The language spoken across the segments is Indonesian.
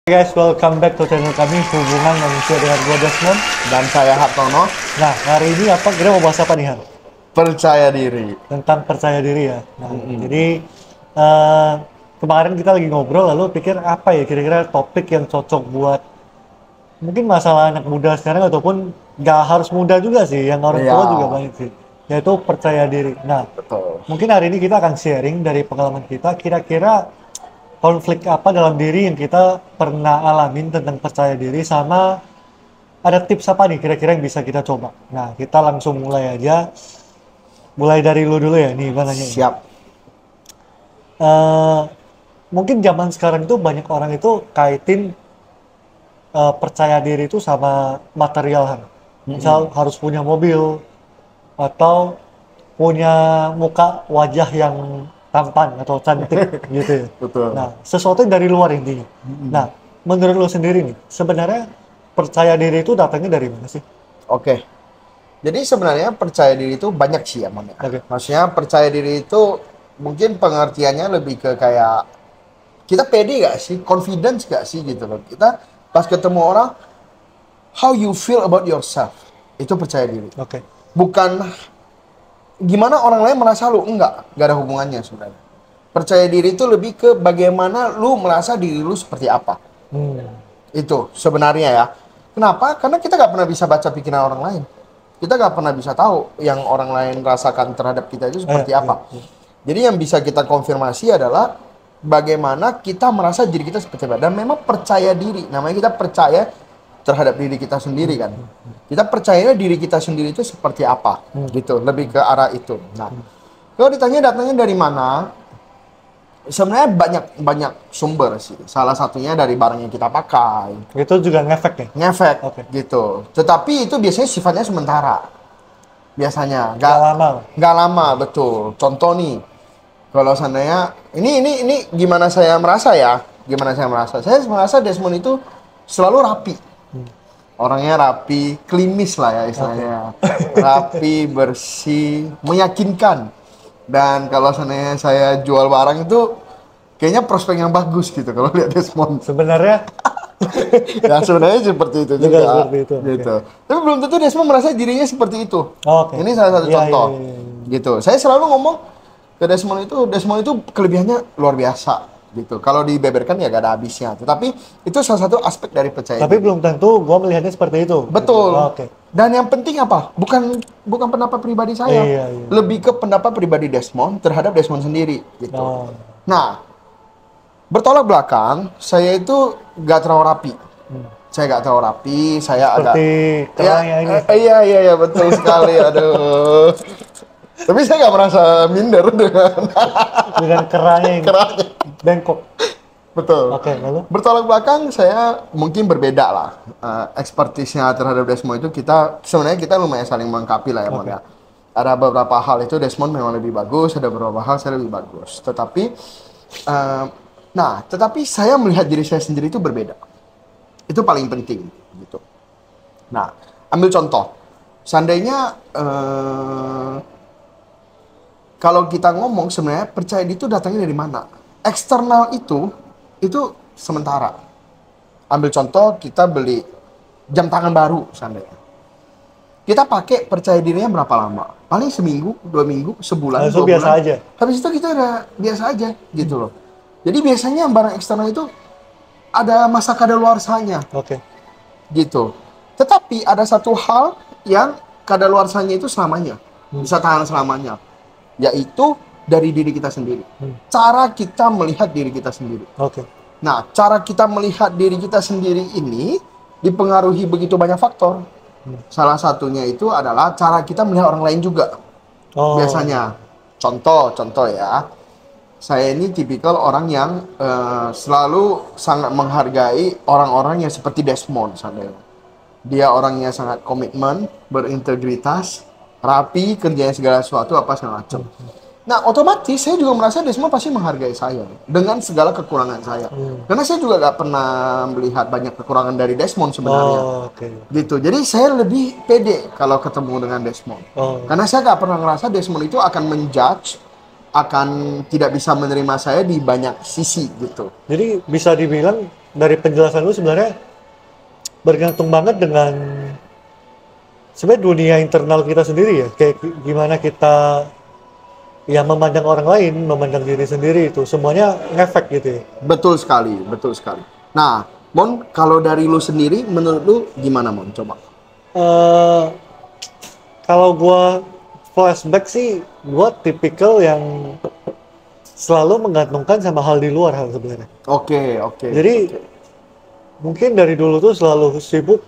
Guys, welcome back to channel kami Hubungan Manusia dengan gue Desmond. Dan saya Hartono. Nah, hari ini kita mau bahas apa nih, Har? Percaya diri. Tentang percaya diri ya. Nah, jadi kemarin kita lagi ngobrol, lalu pikir apa ya kira-kira topik yang cocok buat mungkin masalah anak muda sekarang ataupun nggak harus muda juga sih, yang orang tua juga banyak sih, yaitu percaya diri. Nah, Betul. mungkin hari ini kita akan sharing dari pengalaman kita, kira-kira konflik apa dalam diri yang kita pernah alamin tentang percaya diri, sama ada tips apa nih kira-kira yang bisa kita coba. Nah, kita langsung mulai aja. Mulai dari lu dulu ya, nih gua nanya. Siap. Mungkin zaman sekarang itu banyak orang itu kaitin percaya diri itu sama material, Han. Misal harus punya mobil atau punya muka wajah yang tampan atau cantik gitu ya. Betul. Nah, sesuatu yang dari luar intinya. Nah, menurut lo sendiri nih, sebenarnya percaya diri itu datangnya dari mana sih? Oke. Jadi sebenarnya percaya diri itu banyak sih ya, Mon. Oke. Maksudnya percaya diri itu mungkin pengertiannya lebih ke kayak kita pede gak sih? Confidence gak sih gitu loh. Kita pas ketemu orang, how you feel about yourself. Itu percaya diri. Oke. Bukan gimana orang lain merasa lu, enggak ada hubungannya sebenarnya. Percaya diri itu lebih ke bagaimana lu merasa diri lu seperti apa. Itu sebenarnya ya. Kenapa? Karena kita nggak pernah bisa baca pikiran orang lain. Kita nggak pernah bisa tahu yang orang lain rasakan terhadap kita itu seperti apa. Jadi yang bisa kita konfirmasi adalah bagaimana kita merasa diri kita seperti apa. Dan memang percaya diri, namanya kita percaya terhadap diri kita sendiri kan. Kita percaya diri kita sendiri itu seperti apa, gitu. Lebih ke arah itu. Nah, kalau ditanya datangnya dari mana, sebenarnya banyak sumber sih. Salah satunya dari barang yang kita pakai. Itu juga ngefek ya? Ngefek, Oke. gitu. Tetapi itu biasanya sifatnya sementara. Biasanya, Nggak lama. nggak lama, betul. Contoh nih, kalau seandainya ini gimana saya merasa ya? Gimana saya merasa? Saya merasa Desmond itu selalu rapi. Orangnya rapi, klimis lah ya istilahnya. Rapi, bersih, meyakinkan. Dan kalau seandainya saya jual barang itu kayaknya prospek yang bagus gitu kalau lihat Desmond. Sebenarnya Ya sebenarnya seperti itu juga. seperti itu. Gitu. Tapi belum tentu Desmond merasa dirinya seperti itu. Oke. Ini salah satu Iya, contoh. iya, iya, iya. Gitu. Saya selalu ngomong ke Desmond itu kelebihannya luar biasa. Gitu. Kalau dibeberkan ya gak ada habisnya. Tetapi itu salah satu aspek dari percaya Tapi diri. belum tentu gua melihatnya seperti itu. Betul. Oke. Dan yang penting apa? Bukan pendapat pribadi saya. Iya, iya. Lebih ke pendapat pribadi Desmond terhadap Desmond sendiri gitu. Oh. Nah, bertolak belakang, saya itu gak terlalu rapi. Saya gak terlalu rapi, saya Seperti kerangnya ini. Iya, betul sekali. Aduh. Tapi saya gak merasa minder Dengan kerangnya yang kerangnya. bengkok. Betul. Oke, lalu? Bertolak belakang, saya mungkin berbeda lah. Expertise-nya terhadap Desmond itu sebenarnya kita lumayan saling melengkapi lah ya, Mon ya. Ada beberapa hal itu Desmond memang lebih bagus, ada beberapa hal saya lebih bagus. Tetapi saya melihat diri saya sendiri itu berbeda. Itu paling penting, gitu. Nah, ambil contoh. Seandainya kalau kita ngomong sebenarnya percaya diri itu datangnya dari mana? Eksternal itu sementara. Ambil contoh, kita beli jam tangan baru seandainya. Kita pakai percaya dirinya berapa lama? Paling seminggu, 2 minggu, sebulan, Itu 2 biasa bulan. aja. Habis itu kita udah biasa aja gitu loh. Jadi biasanya barang eksternal itu ada masa kadaluarsanya Oke. gitu. Tetapi ada satu hal yang kadaluarsanya itu selamanya. Bisa tahan selamanya. Yaitu dari diri kita sendiri. Cara kita melihat diri kita sendiri. Oke. Nah, cara kita melihat diri kita sendiri ini dipengaruhi begitu banyak faktor. Salah satunya itu adalah cara kita melihat orang lain juga. Oh. Biasanya. Contoh ya. Saya ini tipikal orang yang selalu sangat menghargai orang-orang yang seperti Desmond. Dia orangnya sangat komitmen, berintegritas, rapi, kerjanya segala sesuatu, apa segala macam. Nah, otomatis saya juga merasa Desmond pasti menghargai saya dengan segala kekurangan saya. Karena saya juga gak pernah melihat banyak kekurangan dari Desmond sebenarnya. Oke. Gitu. Jadi saya lebih pede kalau ketemu dengan Desmond. Karena saya gak pernah ngerasa Desmond itu akan menjudge, akan tidak bisa menerima saya di banyak sisi gitu. Jadi bisa dibilang dari penjelasan lu sebenarnya bergantung banget dengan sebenarnya dunia internal kita sendiri ya, kayak gimana kita ya memandang orang lain, memandang diri sendiri, itu semuanya ngefek gitu ya. Betul sekali, betul sekali. Nah, Mon, kalau dari lu sendiri, menurut lu gimana, Mon? Coba. Eh, Kalau gua flashback sih, gua tipikal yang selalu menggantungkan sama hal di luar hal sebenarnya. Oke, oke. Jadi mungkin dari dulu tuh selalu sibuk.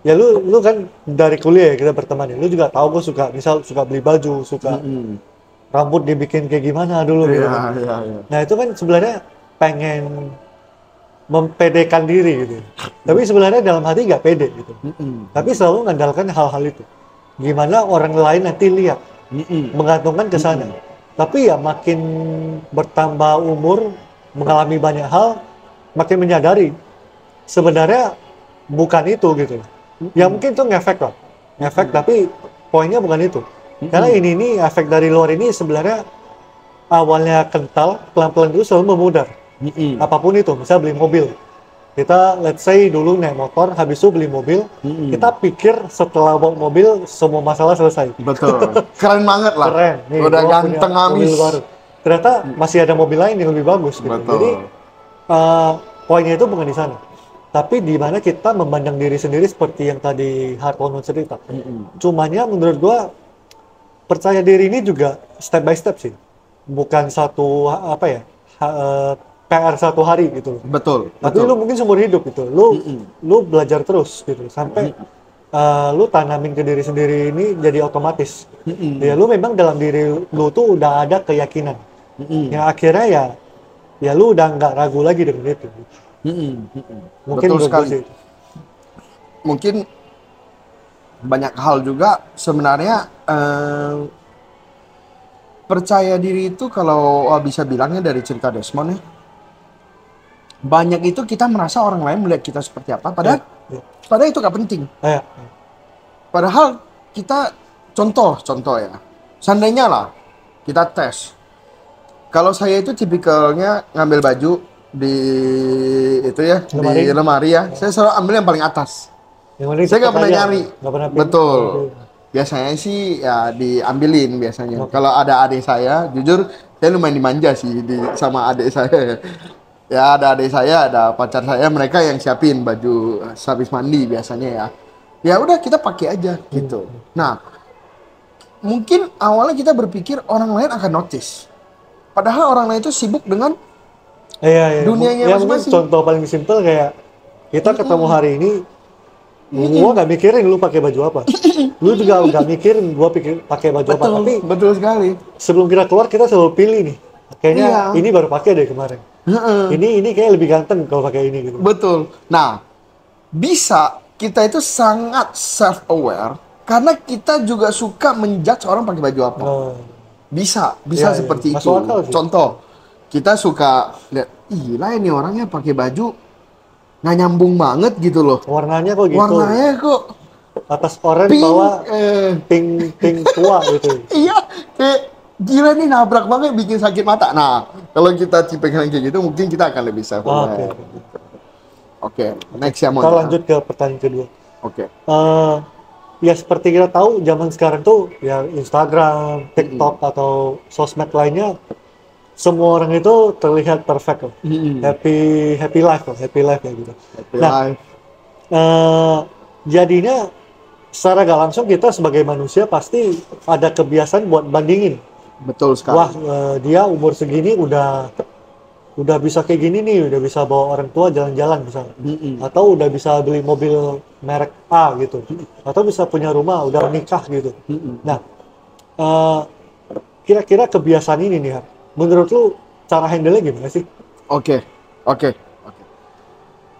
Ya lu kan dari kuliah ya kita berteman ya. Lu juga tahu gua suka misal suka beli baju, suka Mm-mm. rambut dibikin kayak gimana dulu Iya, gitu kan. iya, iya. Nah itu kan sebenarnya pengen mempedekan diri gitu. Tapi sebenarnya dalam hati nggak pede gitu. Mm-mm. Tapi selalu mengandalkan hal-hal itu. Gimana orang lain nanti lihat, Mm-mm. menggantungkan ke sana. Tapi ya makin bertambah umur, mengalami banyak hal, makin menyadari sebenarnya bukan itu gitu. Ya mungkin itu ngefek lah, ngefek tapi poinnya bukan itu. Karena ini efek dari luar ini sebenarnya awalnya kental, pelan-pelan itu selalu memudar. Mm-mm. Apapun itu, misalnya beli mobil. Kita let's say dulu naik motor, habis itu beli mobil, kita pikir setelah bawa mobil semua masalah selesai. Betul. Keren banget lah. Keren, nih Udah gua punya ganteng mobil habis. baru. Ternyata masih ada mobil lain yang lebih bagus gitu. Betul. Jadi poinnya itu bukan di sana. Tapi di mana kita memandang diri sendiri seperti yang tadi Hartono cerita. Cumanya menurut gua percaya diri ini juga step by step sih. Bukan satu apa ya? PR satu hari gitu. Betul. Tapi Betul. lu mungkin seumur hidup gitu. Lu belajar terus gitu sampai lu tanamin ke diri sendiri ini jadi otomatis. Ya lu memang dalam diri lu tuh udah ada keyakinan. Yang akhirnya ya lu udah nggak ragu lagi dengan itu. Mungkin Betul menurut sekali. gua sih. Mungkin banyak hal juga sebenarnya percaya diri itu kalau bisa bilangnya dari cerita Desmond ya. Banyak itu kita merasa orang lain melihat kita seperti apa, padahal Ya. padahal itu gak penting. Ya. Padahal kita contoh ya. Seandainya lah kita tes. Kalau saya itu tipikalnya ngambil baju di itu ya, Lemari. di lemari ya. Saya selalu ambil yang paling atas. Yang penting Saya nggak cepet pernah aja. nyari. Nggak pernah Betul. Biasanya sih ya diambilin biasanya. Kalau ada adik saya, jujur saya lumayan dimanja sih sama adik saya. Ya ada adik saya, ada pacar saya, mereka yang siapin baju habis mandi biasanya ya. Ya udah kita pakai aja gitu. Nah, mungkin awalnya kita berpikir orang lain akan notice. Padahal orang lain itu sibuk dengan Iya. dunianya Ya mungkin masing-masing. contoh paling simpel kayak kita ketemu hari ini, gua nggak mikirin lu pakai baju apa. Lu juga nggak mikirin gua pakai baju apa. Tapi betul sekali. sebelum kita keluar kita selalu pilih nih. Kayaknya Iya. ini baru pakai deh kemarin. Ini kayak lebih ganteng kalau pakai ini gitu. Betul. Nah, bisa kita itu sangat self aware karena kita juga suka menjudge orang pakai baju apa. Oh, Bisa Iya, seperti iya. itu. Masuk akal sih. Contoh, kita suka lihat, gila ini orangnya pakai baju nggak nyambung banget gitu loh. warnanya kok gitu. Warnanya kok Atas oranye pink, bawah pink tua gitu. iya, kayak gila nih nabrak banget bikin sakit mata. Nah, kalau kita tipe kayak gitu, mungkin kita akan lebih self Oh, aware. Oke. Oke, next ya, Mon. Kita lanjut ke pertanyaan kedua. Oke. Ya seperti kita tahu zaman sekarang tuh ya Instagram, TikTok atau sosmed lainnya semua orang itu terlihat perfect loh. Happy life ya gitu. Happy Nah, life. jadinya secara gak langsung kita sebagai manusia pasti ada kebiasaan buat bandingin. Betul sekali. Wah, dia umur segini udah bisa kayak gini nih, udah bisa bawa orang tua jalan-jalan misalnya. Atau udah bisa beli mobil merek A gitu. Atau bisa punya rumah, udah nikah gitu. Nah, kira-kira kebiasaan ini nih, menurut lu cara handle-nya gimana sih? Oke.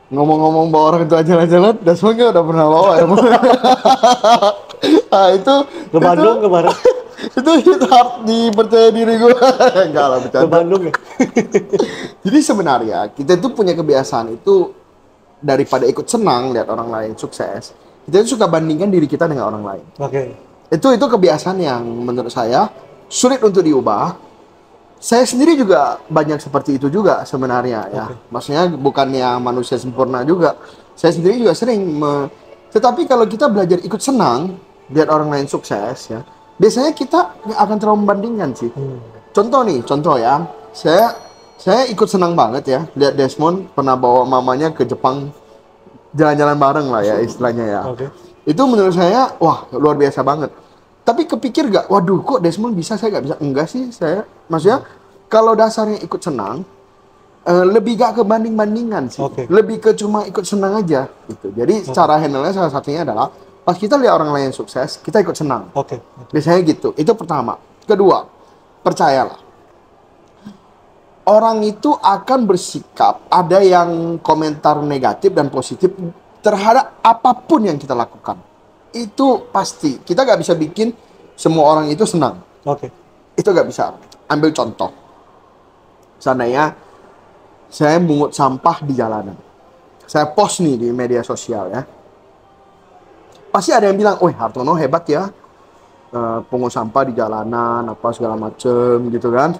Ngomong-ngomong bawa orang tua jalan-jalan, Dasmongnya udah pernah bawa ya. Nah, itu Ke Bandung kemarin, itu hard dipercaya diri gue. Enggak lah, ke bercanda. Bandung ya? Jadi sebenarnya kita tuh punya kebiasaan itu daripada ikut senang lihat orang lain sukses, kita tuh suka bandingkan diri kita dengan orang lain. Oke. Itu kebiasaan yang menurut saya sulit untuk diubah. Saya sendiri juga banyak seperti itu juga sebenarnya ya. Oke. Maksudnya bukannya manusia sempurna juga. Saya sendiri juga sering tetapi kalau kita belajar ikut senang lihat orang lain sukses ya, biasanya kita nggak akan terlalu membandingkan sih. Contoh nih, contoh ya. Saya ikut senang banget ya lihat Desmond pernah bawa mamanya ke Jepang jalan-jalan bareng lah ya istilahnya ya. Oke. Itu menurut saya, wah luar biasa banget. Tapi kepikir gak, waduh kok Desmond bisa, saya gak bisa. Enggak sih, maksudnya kalau dasarnya ikut senang, lebih gak ke banding-bandingan sih. Oke. Lebih ke cuma ikut senang aja. Gitu. Jadi cara handle-nya salah satunya adalah, pas kita lihat orang lain sukses, kita ikut senang. Oke. Biasanya gitu, itu pertama. Kedua, percayalah. Orang itu akan bersikap, ada yang komentar negatif dan positif terhadap apapun yang kita lakukan. Itu pasti. Kita gak bisa bikin semua orang itu senang. Oke. Itu gak bisa. Ambil contoh. Seandainya saya mungut sampah di jalanan. Saya post nih di media sosial ya. Pasti ada yang bilang, "Oh, Hartono hebat ya. Pungut sampah di jalanan, apa segala macem gitu kan."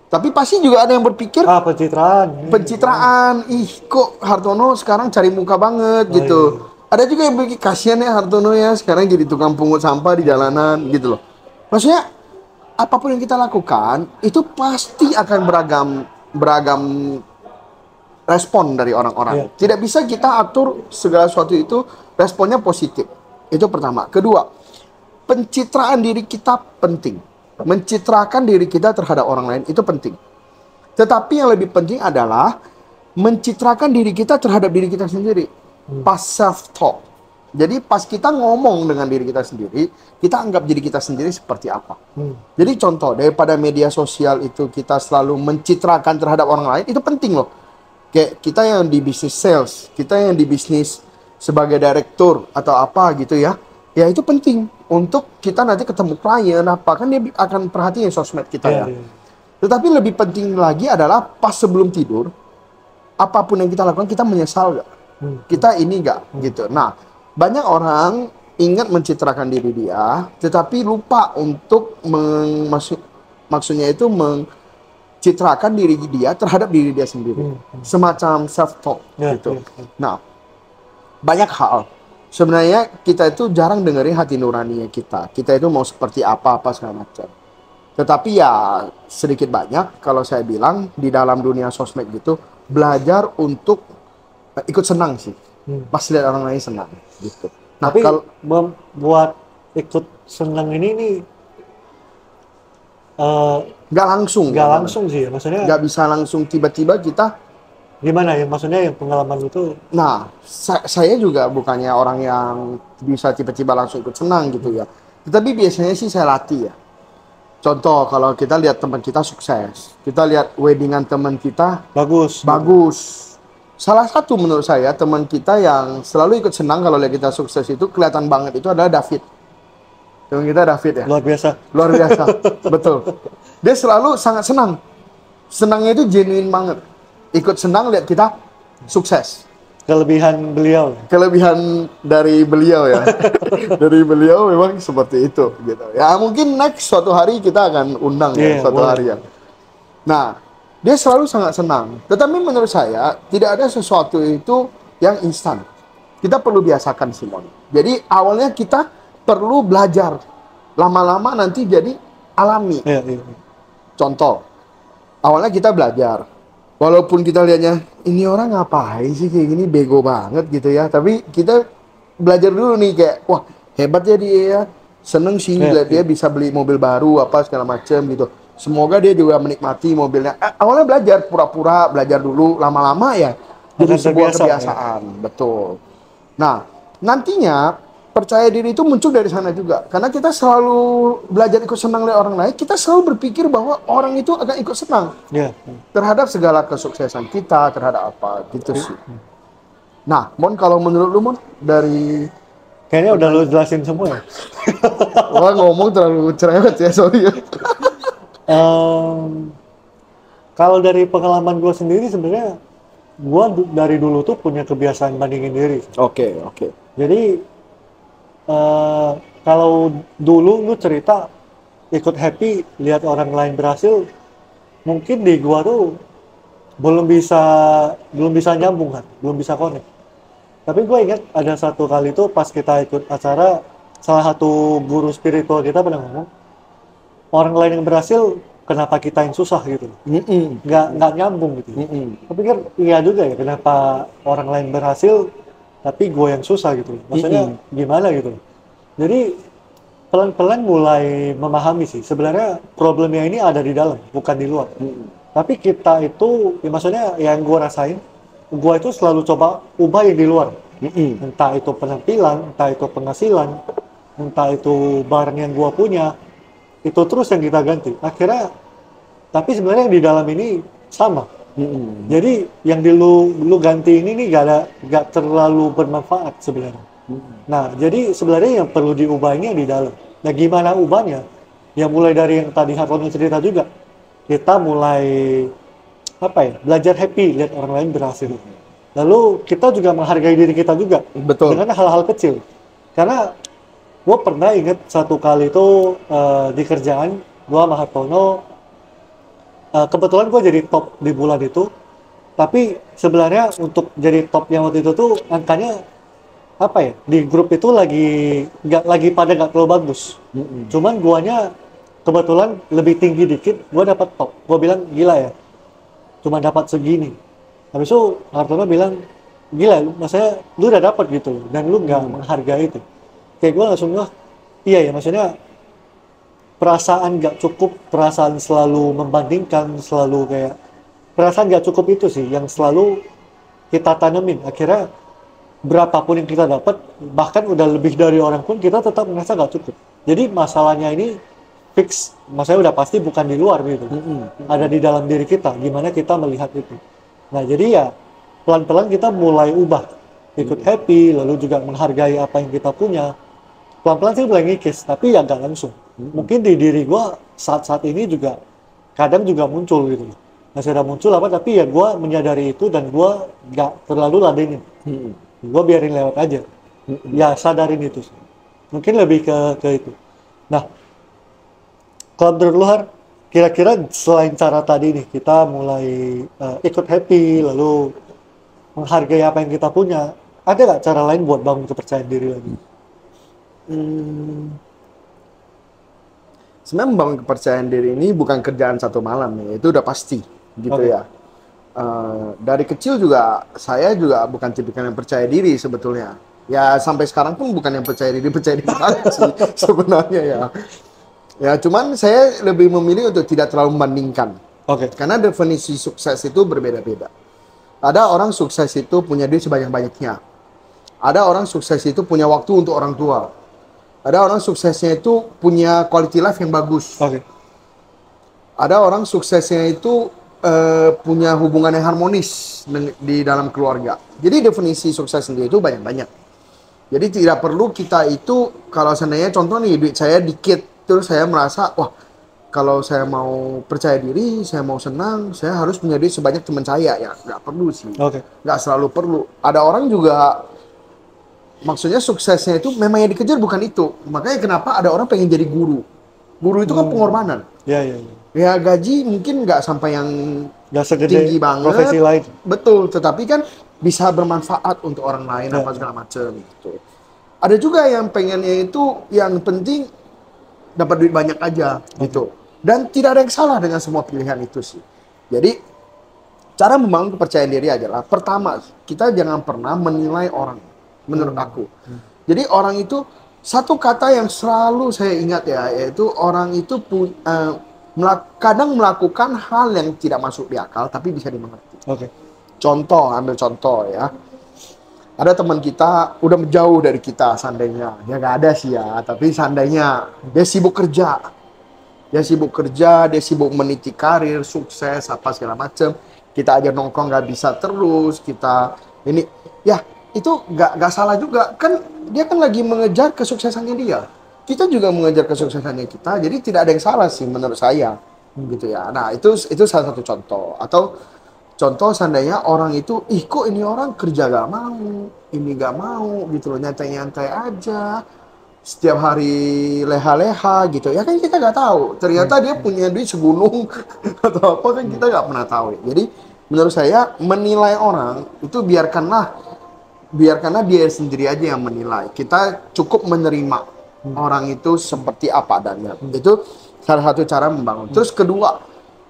Tapi pasti juga ada yang berpikir, Pencitraan. pencitraan, ih kok Hartono sekarang cari muka banget gitu. Iya. Ada juga yang berpikir, kasihan ya Hartono ya sekarang jadi tukang pungut sampah di jalanan gitu loh. Maksudnya apapun yang kita lakukan itu pasti akan beragam respon dari orang-orang. Iya. Tidak bisa kita atur segala sesuatu itu responnya positif. Itu pertama. Kedua, pencitraan diri kita penting. Mencitrakan diri kita terhadap orang lain itu penting. Tetapi yang lebih penting adalah mencitrakan diri kita terhadap diri kita sendiri. Pas self-talk. Jadi pas kita ngomong dengan diri kita sendiri, kita anggap diri kita sendiri seperti apa. Jadi contoh, daripada media sosial itu kita selalu mencitrakan terhadap orang lain, itu penting loh. Kayak kita yang di bisnis sales, kita yang di bisnis sebagai direktur atau apa gitu ya. Ya itu penting untuk kita nanti ketemu klien apa, kan dia akan perhatiin sosmed kita ya. Iya. Tetapi lebih penting lagi adalah pas sebelum tidur, apapun yang kita lakukan, kita menyesal gak? Kita ini gak? Gitu. Nah, banyak orang ingat mencitrakan diri dia, tetapi lupa untuk maksudnya itu mencitrakan diri dia terhadap diri dia sendiri. Semacam self-talk gitu. Nah, banyak hal. Sebenarnya kita itu jarang dengerin hati nuraninya kita. Kita itu mau seperti apa segala macam. Tetapi ya sedikit banyak kalau saya bilang di dalam dunia sosmed gitu, belajar untuk ikut senang sih. Pas lihat orang lain senang gitu. Nah, Tapi kalau buat ikut senang ini nih nggak langsung, nggak langsung sih ya. Maksudnya nggak bisa langsung tiba-tiba kita. gimana ya? Maksudnya yang pengalaman itu Nah, saya juga bukannya orang yang bisa tiba-tiba langsung ikut senang gitu ya. Tetapi biasanya sih saya latih ya. Contoh, kalau kita lihat teman kita sukses, kita lihat weddingan teman kita bagus. bagus. Salah satu menurut saya teman kita yang selalu ikut senang kalau lihat kita sukses itu kelihatan banget itu adalah David. Teman kita David ya. Luar biasa. Luar biasa, betul. Dia selalu sangat senang. Senangnya itu genuine banget. Ikut senang lihat kita sukses. Kelebihan beliau. Kelebihan dari beliau ya. Dari beliau memang seperti itu gitu. Ya mungkin next suatu hari kita akan undang ya suatu boleh. hari ya. Nah, dia selalu sangat senang. Tetapi menurut saya tidak ada sesuatu itu yang instan. Kita perlu biasakan Simon. Jadi awalnya kita perlu belajar. Lama-lama nanti jadi alami. Iya. Contoh, awalnya kita belajar. Walaupun kita lihatnya, ini orang ngapain sih kayak gini, bego banget gitu ya. Tapi kita belajar dulu nih kayak, wah hebat ya dia ya. Seneng sih lihat dia bisa beli mobil baru, apa segala macem gitu. Semoga dia juga menikmati mobilnya. Awalnya belajar, pura-pura belajar dulu, lama-lama ya. Jadi sebuah kebiasaan, betul. Nah, nantinya percaya diri itu muncul dari sana juga. Karena kita selalu belajar ikut senang lihat orang lain, kita selalu berpikir bahwa orang itu akan ikut senang terhadap segala kesuksesan kita, terhadap apa gitu sih. Nah, Mon, kalau menurut lu, Mon, dari Kayaknya udah lu jelasin semua ya. wah ngomong terlalu cerewet ya, sorry ya. Kalau dari pengalaman gue sendiri sebenarnya gue dari dulu tuh punya kebiasaan bandingin diri. Oke. Jadi kalau dulu lu cerita ikut happy lihat orang lain berhasil, mungkin di gua tuh belum bisa nyambung kan, belum bisa connect. Tapi gue ingat ada satu kali tuh pas kita ikut acara, salah satu guru spiritual kita pernah ngomong, orang lain yang berhasil, kenapa kita yang susah gitu. Nggak nyambung gitu. Tapi kan iya juga ya, kenapa orang lain berhasil, tapi gue yang susah gitu. Maksudnya gimana gitu. Jadi pelan-pelan mulai memahami sih, sebenarnya problemnya ini ada di dalam, bukan di luar. Tapi kita itu, ya maksudnya yang gue rasain, gue itu selalu coba ubah yang di luar. Entah itu penampilan, entah itu penghasilan, entah itu barang yang gue punya, itu terus yang kita ganti. Akhirnya, tapi sebenarnya yang di dalam ini sama. Jadi yang di lu ganti ini nih gak terlalu bermanfaat sebenarnya. Nah, jadi sebenarnya yang perlu diubah ini yang di dalam. Nah, gimana ubahnya? Ya mulai dari yang tadi Hartono cerita juga. Kita mulai belajar happy lihat orang lain berhasil. Lalu kita juga menghargai diri kita juga. Betul. Dengan hal-hal kecil. Karena gue pernah inget satu kali itu di kerjaan gue sama Hartono, kebetulan gue jadi top di bulan itu. Tapi sebenarnya untuk jadi top yang waktu itu tuh angkanya di grup itu lagi pada nggak terlalu bagus. Cuman guanya kebetulan lebih tinggi dikit, gua dapat top. Gua bilang gila ya, cuma dapat segini. Habis itu Hartono bilang gila, maksudnya lu udah dapat gitu dan lu nggak menghargai itu. Kayak gua langsung iya ya, maksudnya perasaan nggak cukup, perasaan selalu membandingkan, selalu kayak perasaan nggak cukup itu sih yang selalu kita tanemin. Akhirnya berapapun yang kita dapat, bahkan udah lebih dari orang pun, kita tetap merasa nggak cukup. Jadi masalahnya ini fix, maksudnya udah pasti bukan di luar gitu. Ada di dalam diri kita, gimana kita melihat itu. Nah jadi ya, pelan-pelan kita mulai ubah. Ikut happy, lalu juga menghargai apa yang kita punya. Pelan-pelan sih mulai ngikis, tapi ya nggak langsung. Mungkin di diri gue saat-saat ini juga, kadang juga muncul gitu. Masih ada muncul tapi ya gue menyadari itu dan gue nggak terlalu ladenin. Gue biarin lewat aja. Ya sadarin itu sih. Mungkin lebih ke itu. Nah, kalau menurut lu Har, kira-kira selain cara tadi nih, kita mulai ikut happy, lalu menghargai apa yang kita punya, ada nggak cara lain buat bangun kepercayaan diri lagi? Sebenarnya membangun kepercayaan diri ini bukan kerjaan satu malam ya, itu udah pasti gitu ya. Dari kecil juga saya juga bukan tipikal yang percaya diri sebetulnya. Ya sampai sekarang pun bukan yang percaya diri banget sih sebenarnya ya. Ya cuman saya lebih memilih untuk tidak terlalu membandingkan. Karena definisi sukses itu berbeda-beda. Ada orang sukses itu punya duit sebanyak-banyaknya. Ada orang sukses itu punya waktu untuk orang tua. Ada orang suksesnya itu punya quality life yang bagus. Ada orang suksesnya itu punya hubungan yang harmonis di dalam keluarga. Jadi definisi sukses sendiri itu banyak-banyak. Jadi tidak perlu kita itu, kalau seandainya contoh nih, duit saya dikit, terus saya merasa, wah kalau saya mau percaya diri, saya mau senang, saya harus punya duit sebanyak teman saya. Ya nggak perlu sih. Nggak selalu perlu. Ada orang juga, maksudnya suksesnya itu memang yang dikejar bukan itu. Makanya kenapa ada orang pengen jadi guru. Guru itu kan pengorbanan. Ya gaji mungkin nggak sampai yang tinggi banget, profesi lain. Betul, tetapi kan bisa bermanfaat untuk orang lain apa segala macam gitu. Ada juga yang pengennya itu yang penting dapat duit banyak aja gitu. Dan tidak ada yang salah dengan semua pilihan itu sih. Jadi cara membangun kepercayaan diri adalah pertama, kita jangan pernah menilai orang menurut aku. Jadi orang itu, satu kata yang selalu saya ingat ya, yaitu orang itu kadang melakukan hal yang tidak masuk di akal tapi bisa dimengerti. Contoh, ambil contoh ya. Ada teman kita udah jauh dari kita seandainya. Ya nggak ada sih ya, tapi seandainya dia sibuk kerja. Dia sibuk meniti karir, sukses, apa segala macam. Kita aja nongkrong nggak bisa terus, kita ini ya itu nggak salah juga. Kan dia kan lagi mengejar kesuksesannya dia. Kita juga mengejar kesuksesannya kita, jadi tidak ada yang salah sih menurut saya, gitu ya. Nah itu salah satu contoh. Atau contoh seandainya orang itu, kok ini orang kerja gak mau, ini gak mau, gitu loh, nyantai-nyantai aja, setiap hari leha-leha gitu ya kan kita nggak tahu ternyata dia punya duit segunung atau apa kan kita nggak pernah tahu. Jadi menurut saya menilai orang itu biarkanlah dia sendiri aja yang menilai. Kita cukup menerima orang itu seperti apa adanya. Itu salah satu cara membangun. Terus kedua,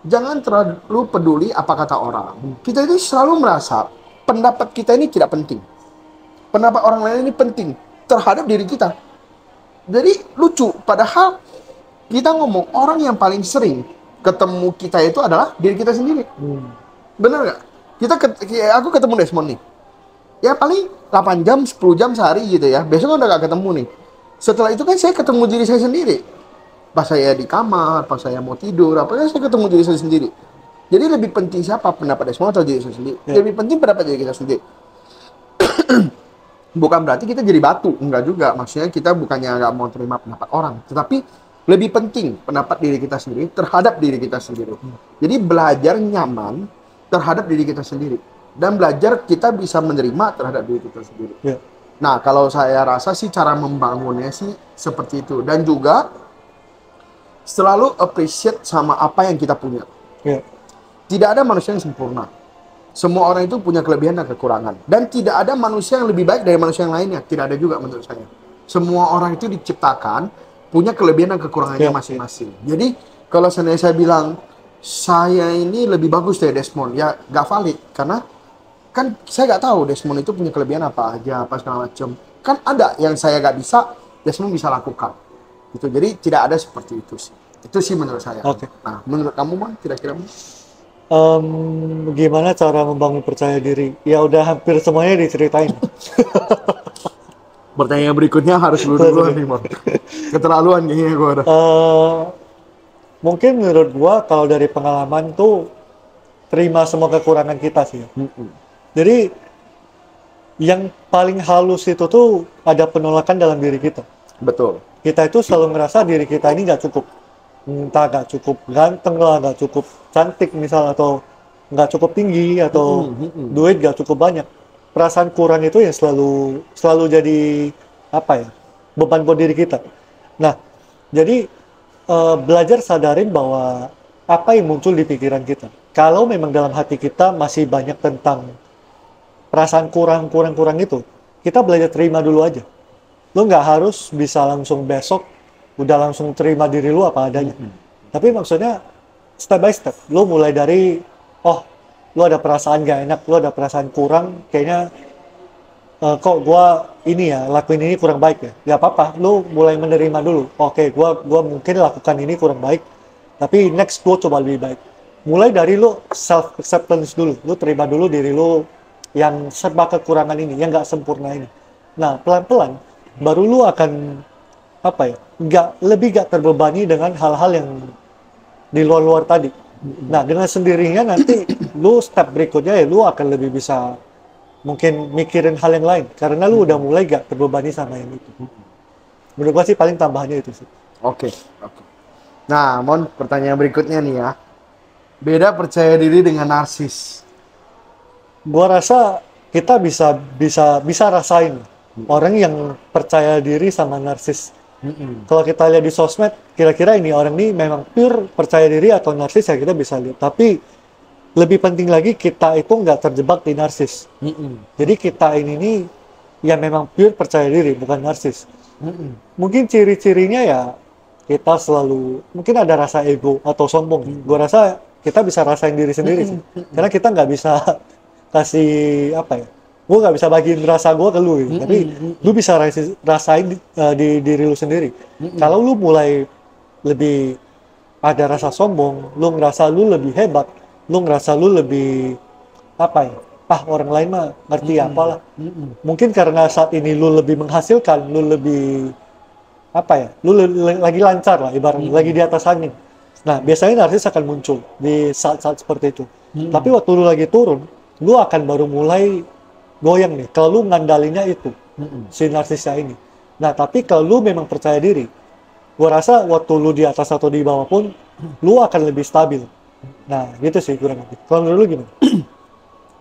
jangan terlalu peduli apa kata orang. Kita itu selalu merasa pendapat kita ini tidak penting. Pendapat orang lain ini penting terhadap diri kita. Jadi lucu, padahal kita ngomong orang yang paling sering ketemu kita itu adalah diri kita sendiri. Bener nggak? Aku ketemu Desmond nih. Ya paling 8 jam, 10 jam sehari gitu ya. Besok udah gak ketemu nih. Setelah itu kan saya ketemu diri saya sendiri. Pas saya di kamar, pas saya mau tidur, apalagi saya ketemu diri saya sendiri. Jadi lebih penting siapa pendapat Desmond atau diri saya sendiri? Lebih penting pendapat diri kita sendiri. Bukan berarti kita jadi batu, enggak juga. Maksudnya kita bukannya nggak mau terima pendapat orang, tetapi lebih penting pendapat diri kita sendiri terhadap diri kita sendiri. Jadi belajar nyaman terhadap diri kita sendiri dan belajar kita bisa menerima terhadap diri kita sendiri. Yeah. Nah, kalau saya rasa sih cara membangunnya sih seperti itu dan juga selalu appreciate sama apa yang kita punya. Yeah. Tidak ada manusia yang sempurna. Semua orang itu punya kelebihan dan kekurangan. Dan tidak ada manusia yang lebih baik dari manusia yang lainnya. Tidak ada juga menurut saya. Semua orang itu diciptakan punya kelebihan dan kekurangannya masing-masing. Jadi kalau saya bilang saya ini lebih bagus dari Desmond, ya gak valid. Karena kan saya gak tahu Desmond itu punya kelebihan apa aja, apa segala macam. Kan ada yang saya gak bisa, Desmond bisa lakukan. Gitu. Jadi tidak ada seperti itu sih. Itu sih menurut saya. Okay. Nah, menurut kamu Bang, kira-kira? Gimana cara membangun percaya diri? Ya udah hampir semuanya diceritain. Pertanyaan berikutnya harus lu duluan nih, Bang. Keterlaluan kayaknya gue ada. Mungkin menurut gua kalau dari pengalaman tuh terima semua kekurangan kita sih. Jadi yang paling halus itu tuh ada penolakan dalam diri kita. Betul. Kita itu selalu ngerasa diri kita ini nggak cukup. Entah nggak cukup ganteng lah, nggak cukup cantik misal, atau nggak cukup tinggi, atau duit nggak cukup banyak. Perasaan kurang itu yang selalu jadi apa ya, beban buat diri kita. Nah, jadi belajar sadarin bahwa apa yang muncul di pikiran kita. Kalau memang dalam hati kita masih banyak tentang perasaan kurang itu, kita belajar terima dulu aja. Lo nggak harus bisa langsung besok udah langsung terima diri lu apa adanya. Tapi maksudnya step by step. Lu mulai dari, oh, lu ada perasaan gak enak, lu ada perasaan kurang, kayaknya kok gua ini ya, lakuin ini kurang baik ya. Gak apa-apa, lu mulai menerima dulu. Oke, gua mungkin lakukan ini kurang baik, tapi next gua coba lebih baik. Mulai dari lu self acceptance dulu. Lu terima dulu diri lu yang serba kekurangan ini, yang gak sempurna ini. Nah, pelan-pelan baru lu akan apa ya, lebih gak terbebani dengan hal-hal yang di luar-luar tadi. Nah, dengan sendirinya nanti lu step berikutnya ya lu akan lebih bisa mungkin mikirin hal yang lain karena lu udah mulai gak terbebani sama yang itu. Menurut gua sih paling tambahannya itu sih. Oke. Nah, Mon, pertanyaan berikutnya nih ya. Beda percaya diri dengan narsis. Gua rasa kita bisa rasain orang yang percaya diri sama narsis. Kalau kita lihat di sosmed, kira-kira ini orang ini memang pure percaya diri atau narsis ya kita bisa lihat. Tapi lebih penting lagi kita itu nggak terjebak di narsis. Jadi kita ini ya memang pure percaya diri, bukan narsis. Mungkin ciri-cirinya ya kita selalu, mungkin ada rasa ego atau sombong. Gue rasa kita bisa rasain diri sendiri sih. Karena kita nggak bisa kasih apa ya, gue nggak bisa bagiin rasa gue ke lu gitu. Tapi lu bisa rasain di diri lu sendiri. Kalau lu mulai lebih ada rasa sombong, lu ngerasa lu lebih hebat, lu ngerasa lu lebih apa ya, orang lain mah ngerti apalah. Mungkin karena saat ini lu lebih menghasilkan, lu lebih apa ya, lu lagi lancar lah, ibaratnya lagi di atas angin. Nah, biasanya narsis akan muncul di saat-saat seperti itu. Tapi waktu lu lagi turun, lu akan baru mulai goyang nih, kalau lu ngandalinnya itu, si narsisnya ini. Nah, tapi kalau lu memang percaya diri, gua rasa waktu lu di atas atau di bawah pun, lu akan lebih stabil. Nah, gitu sih kurang lebih. Kalau menurut lu gimana?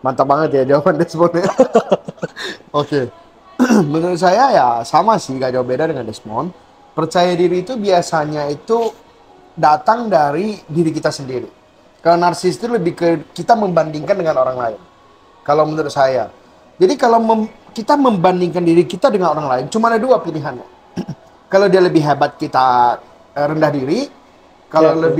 Mantap banget ya jawaban Desmond ya. Oke. Menurut saya ya sama sih, gak jauh beda dengan Desmond. Percaya diri itu biasanya itu datang dari diri kita sendiri. Kalau narsis itu lebih ke kita membandingkan dengan orang lain. Kalau menurut saya. Jadi kalau kita membandingkan diri kita dengan orang lain, cuma ada dua pilihannya. Kalau dia lebih hebat, kita rendah diri. Kalau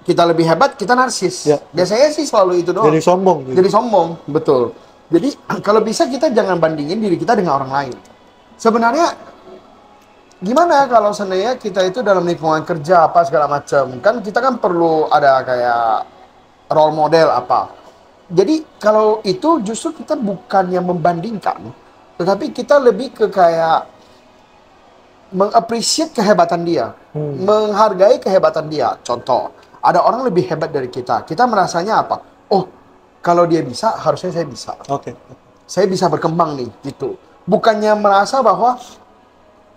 kita lebih hebat, kita narsis. Biasanya sih selalu itu doang. Jadi sombong. Gitu. Jadi sombong, betul. Jadi kalau bisa kita jangan bandingin diri kita dengan orang lain. Sebenarnya gimana kalau seandainya kita itu dalam lingkungan kerja apa segala macam, kan kita kan perlu ada kayak role model apa. Jadi kalau itu justru kita bukannya membandingkan, tetapi kita lebih ke kayak mengapresiasi kehebatan dia, menghargai kehebatan dia. Contoh, ada orang lebih hebat dari kita merasanya apa? Oh, kalau dia bisa, harusnya saya bisa. Oke. Saya bisa berkembang nih, gitu. Bukannya merasa bahwa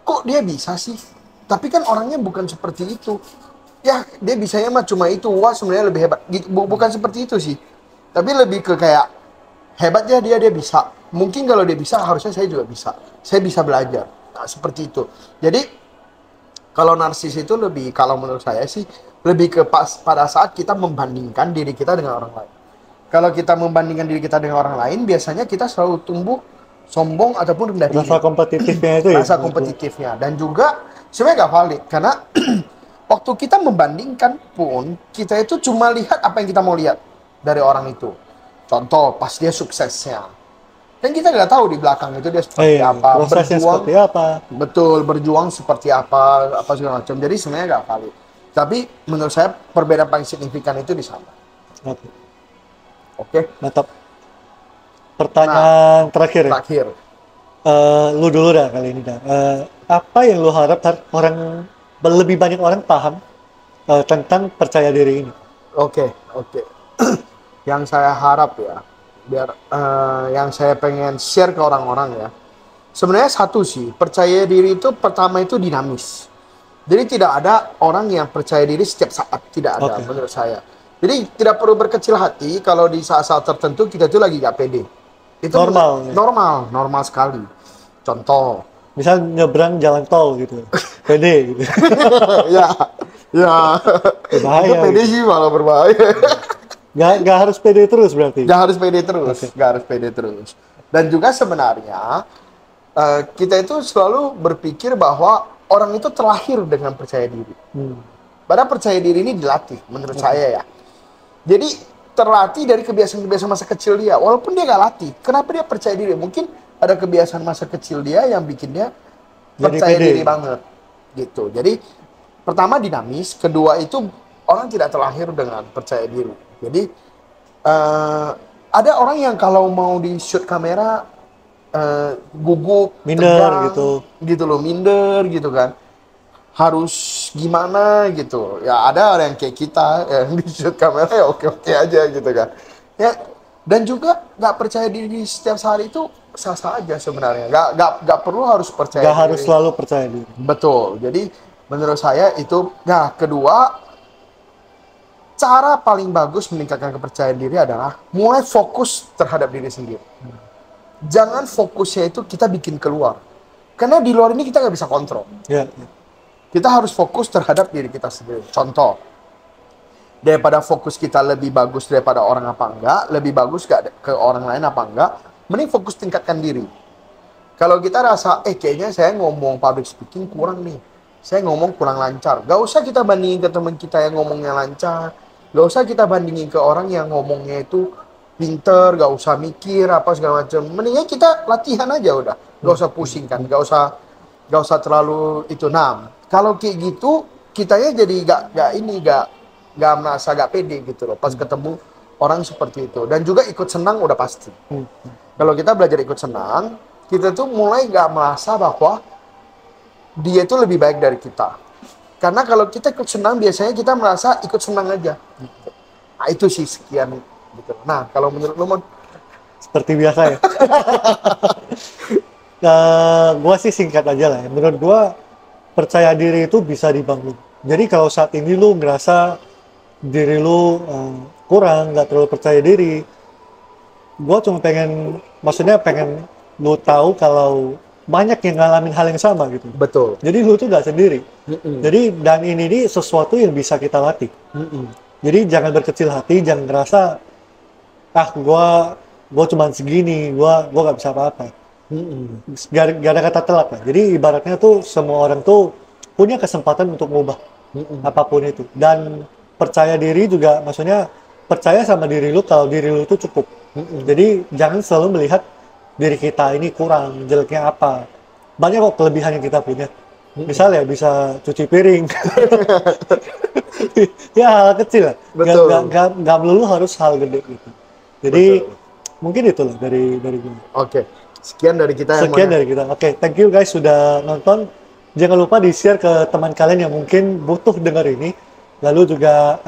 kok dia bisa sih? Tapi kan orangnya bukan seperti itu. Ya, dia bisanya mah cuma itu. Wah, sebenarnya lebih hebat. Gitu. Bukan seperti itu sih. Tapi lebih ke kayak hebatnya dia bisa. Mungkin kalau dia bisa, harusnya saya juga bisa. Saya bisa belajar. Nah, seperti itu. Jadi kalau narsis itu lebih, kalau menurut saya sih lebih ke pada saat kita membandingkan diri kita dengan orang lain. Kalau kita membandingkan diri kita dengan orang lain, biasanya kita selalu tumbuh sombong ataupun rendah diri. Rasa kompetitifnya itu ya? Rasa kompetitifnya. Dan juga sebenarnya gak valid. Karena waktu kita membandingkan pun, kita itu cuma lihat apa yang kita mau lihat dari orang itu. Contoh, pas dia suksesnya. Kan kita nggak tahu di belakang itu dia seperti apa. Prosesnya berjuang, seperti apa. Betul, berjuang seperti apa segala macam. Jadi sebenarnya gak valid. Tapi menurut saya perbedaan paling signifikan itu di sana. Oke. Mantap. Pertanyaan terakhir ya? Terakhir. Lu dulu dah kali ini dah. Apa yang lu harap orang lebih banyak orang paham tentang percaya diri ini? Oke. Yang saya harap ya, biar yang saya pengen share ke orang-orang ya. Sebenarnya satu sih, percaya diri itu pertama itu dinamis. Jadi tidak ada orang yang percaya diri setiap saat, tidak ada menurut saya. Jadi tidak perlu berkecil hati kalau di saat-saat tertentu kita tuh lagi gak pede. Itu normal sekali. Contoh, misal nyebrang jalan tol gitu, pede gitu. ya, Berbahaya. itu pede sih malah berbahaya. Gak harus pede terus berarti. Gak harus pede terus. Dan juga sebenarnya kita itu selalu berpikir bahwa orang itu terlahir dengan percaya diri. Padahal percaya diri ini dilatih, menurut saya ya. Jadi terlatih dari kebiasaan-kebiasaan masa kecil dia. Walaupun dia gak latih, kenapa dia percaya diri? Mungkin ada kebiasaan masa kecil dia yang bikin dia percaya diri banget. Gitu. Jadi pertama dinamis, kedua itu orang tidak terlahir dengan percaya diri. Jadi ada orang yang kalau mau di shoot kamera gugup, minder gitu loh, minder gitu kan. Harus gimana gitu. Ya ada orang yang kayak kita yang di shoot kamera ya oke aja gitu kan. Ya, dan juga nggak percaya diri setiap hari itu sah-sah aja sebenarnya. Nggak perlu harus percaya diri. Harus selalu percaya diri. Betul. Jadi menurut saya itu. Nah, kedua, cara paling bagus meningkatkan kepercayaan diri adalah mulai fokus terhadap diri sendiri. Jangan fokusnya itu kita bikin keluar. Karena di luar ini kita nggak bisa kontrol. Kita harus fokus terhadap diri kita sendiri. Contoh, daripada fokus kita lebih bagus daripada orang apa enggak, lebih bagus gak ke orang lain apa enggak, mending fokus tingkatkan diri. Kalau kita rasa, kayaknya saya ngomong public speaking kurang nih, saya ngomong kurang lancar, gak usah kita bandingin ke teman kita yang ngomongnya lancar, gak usah kita bandingin ke orang yang ngomongnya itu pinter, gak usah mikir apa segala macam. Mendingan kita latihan aja udah, gak usah pusing kan, gak usah terlalu itu. Nah, kalau kayak gitu, kitanya jadi gak merasa gak pede gitu loh pas ketemu orang seperti itu. Dan juga ikut senang udah pasti. Kalau kita belajar ikut senang, kita tuh mulai gak merasa bahwa dia itu lebih baik dari kita. Karena kalau kita ikut senang, biasanya kita merasa ikut senang aja. Nah, itu sih sekian gitu. Nah, kalau menurut lu, Mon? Seperti biasa ya. Gua sih singkat aja lah ya. Menurut gua percaya diri itu bisa dibangun. Jadi kalau saat ini lu ngerasa diri lu kurang, nggak terlalu percaya diri, gua cuma pengen lu tahu kalau banyak yang ngalamin hal yang sama gitu. Betul. Jadi lu tuh nggak sendiri. Mm-mm. Jadi dan ini nih sesuatu yang bisa kita latih. Mm-mm. Jadi jangan berkecil hati, jangan ngerasa gua cuman segini, gua nggak bisa apa-apa. Mm-mm. Gak ada kata telat lah. Jadi ibaratnya tuh semua orang tuh punya kesempatan untuk mengubah Mm-mm. apapun itu. Dan percaya diri juga, maksudnya percaya sama diri lu kalau diri lu tuh cukup. Mm-mm. Jadi jangan selalu melihat diri kita ini kurang, jeleknya apa. Banyak kok kelebihan yang kita punya. Misalnya bisa cuci piring. Ya hal kecil lah. Betul. Gak melulu harus hal gede gitu. Jadi Betul. mungkin itulah dari gue. Oke. Sekian dari kita yang Sekian dari kita. Oke, thank you guys sudah nonton. Jangan lupa di-share ke teman kalian yang mungkin butuh dengar ini. Lalu juga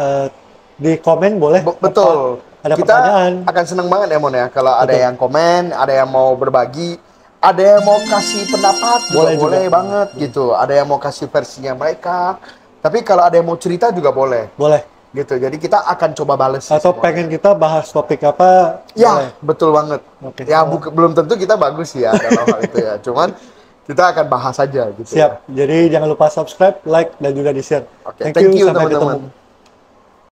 di komen boleh. Betul. Ada Kita pertanyaan. akan senang banget ya Mon ya kalau ada Betul. yang komen, ada yang mau berbagi, ada yang mau kasih pendapat Boleh juga boleh juga. banget gitu. Ada yang mau kasih versinya mereka. Tapi kalau ada yang mau cerita juga boleh Boleh. gitu. Jadi kita akan coba bales sih Atau semuanya. pengen kita bahas topik apa? Boleh. Ya, betul banget. Oke. Ya, belum tentu kita bagus ya dalam hal itu ya. Cuman kita akan bahas aja gitu. Siap. Jadi jangan lupa subscribe, like, dan juga di-share. Oke, thank you Sampai teman-teman. ketemu.